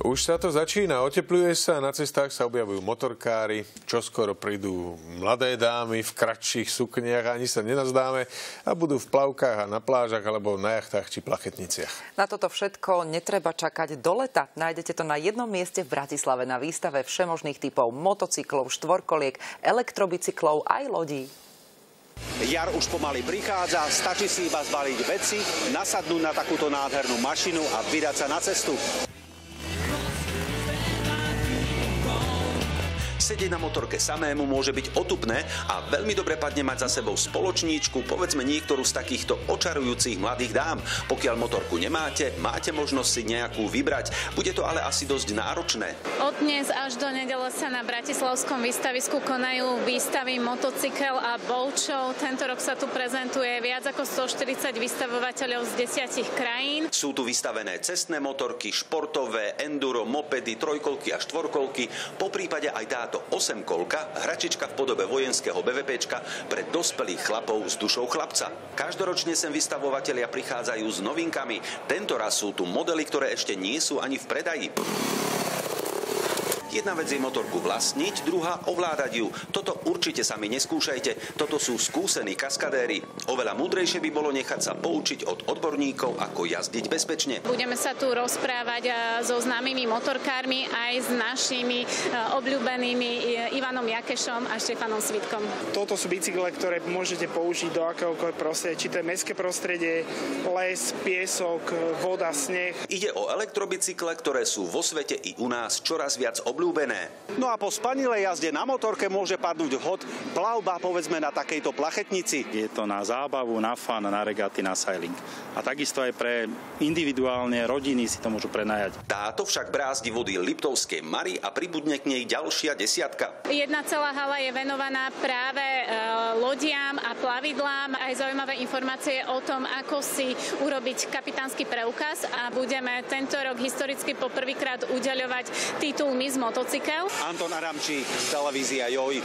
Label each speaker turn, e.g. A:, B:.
A: Už sa to začína, otepluje sa, na cestách sa objavujú motorkári, čoskoro prídu mladé dámy v kratších sukniach, ani sa nenazdáme a budú v plavkách a na plážach alebo na jachtách či plachetniciach.
B: Na toto všetko netreba čakať do leta. Nájdete to na jednom mieste v Bratislave na výstave všemožných typov motocyklov, štvorkoliek, elektrobicyklov aj lodí.
C: Jar už pomaly prichádza, stačí si iba zbaliť veci, nasadnúť na takúto nádhernú mašinu a vydať sa na cestu. Sedieť na motorke samému môže byť otupné a veľmi dobre padne mať za sebou spoločníčku, povedzme niektorú z takýchto očarujúcich mladých dám. Pokiaľ motorku nemáte, máte možnosť si nejakú vybrať. Bude to ale asi dosť náročné.
D: Od dnes až do nedele sa na bratislavskom výstavisku konajú výstavy motocykel a boat-show. Tento rok sa tu prezentuje viac ako 140 vystavovateľov z 10 krajín. Sú tu vystavené cestné motorky, športové, enduro, mopedy, trojkolky a štvorkolky, poprípade aj táto 8-kolka, hračička v podobe vojenského BVPčka pre dospelých chlapov s dušou chlapca. Každoročne sem vystavovatelia prichádzajú s novinkami. Tento raz sú tu modely, ktoré ešte nie sú ani v predaji. Jedna vec je motorku vlastniť, druhá ovládať ju. Toto určite sami neskúšajte. Toto sú skúsení kaskadéri. Oveľa múdrejšie by bolo nechať sa poučiť od odborníkov, ako jazdiť bezpečne. Budeme sa tu rozprávať so známymi motorkármi aj s našimi obľúbenými Ivanom Jakešom a Štefanom Svitkom.
E: Toto sú bicykle, ktoré môžete použiť do akéhokoľvek prostredia, či to je mestské prostredie, les, piesok, voda, sneh.
C: Ide o elektrobicykle, ktoré sú vo svete i u nás čoraz viac obľúbené. No a po spanilej jazde na motorke môže padnúť vhod plavba, povedzme, na takejto plachetnici.
F: Je to na zábavu, na fun, na regaty, na sailing. A takisto aj pre individuálne rodiny si to môžu prenajať.
C: Táto však brázdi vody Liptovskej Mary a pribudne k nej ďalšia desiatka.
D: Jedna celá hala je venovaná práve lodiam a plavidlám. Aj zaujímavé informácie o tom, ako si urobiť kapitánsky preukaz a budeme tento rok historicky poprvýkrát udeľovať titul Miss Motocykel.
C: Anton Aramčík, televízia JOJ.